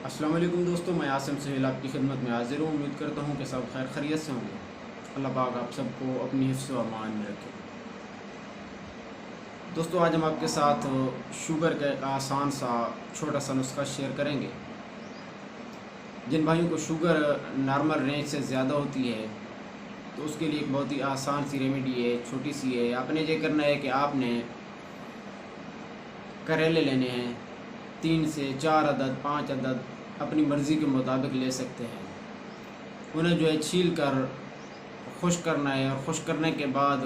अस्सलाम वालेकुम दोस्तों, मैं आसिम सुहेल आपकी खिदमत में हाजिर हूँ। उम्मीद करता हूँ कि सब खैर खैरियत से होंगे। अल्लाह पाक आप सबको अपनी हिफ्ज़ व अमान में रखे। दोस्तों, आज हम आपके साथ शुगर का एक आसान सा छोटा सा नुस्खा शेयर करेंगे। जिन भाइयों को शुगर नॉर्मल रेंज से ज़्यादा होती है तो उसके लिए एक बहुत ही आसान सी रेमेडी है, छोटी सी है। आपने ये करना है कि आपने करेले लेने हैं, 3 से 4 अदद, 5 अदद अपनी मर्ज़ी के मुताबिक ले सकते हैं। उन्हें जो है छील कर खुश्क करना है और खुश्क करने के बाद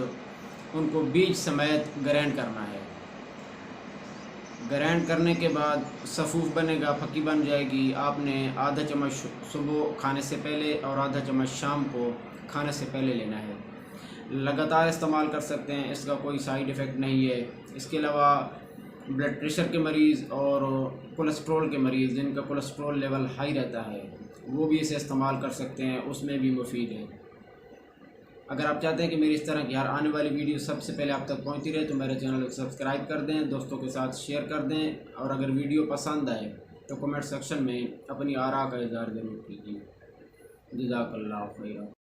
उनको बीज समेत ग्राइंड करना है। ग्राइंड करने के बाद सफ़ूफ बनेगा, फकी बन जाएगी। आपने आधा चम्मच सुबह खाने से पहले और आधा चम्मच शाम को खाने से पहले लेना है। लगातार इस्तेमाल कर सकते हैं, इसका कोई साइड इफ़ेक्ट नहीं है। इसके अलावा ब्लड प्रेशर के मरीज़ और कोलेस्ट्रॉल के मरीज़ जिनका कोलेस्ट्रॉल लेवल हाई रहता है वो भी इसे इस्तेमाल कर सकते हैं, उसमें भी मुफीद है। अगर आप चाहते हैं कि मेरी इस तरह की हर आने वाली वीडियो सबसे पहले आप तक पहुंचती रहे तो मेरे चैनल को सब्सक्राइब कर दें, दोस्तों के साथ शेयर कर दें और अगर वीडियो पसंद आए तो कमेंट सेक्शन में अपनी आरा का इज़हार ज़रूर कीजिए। जज़ाकल्लाहु खैरन।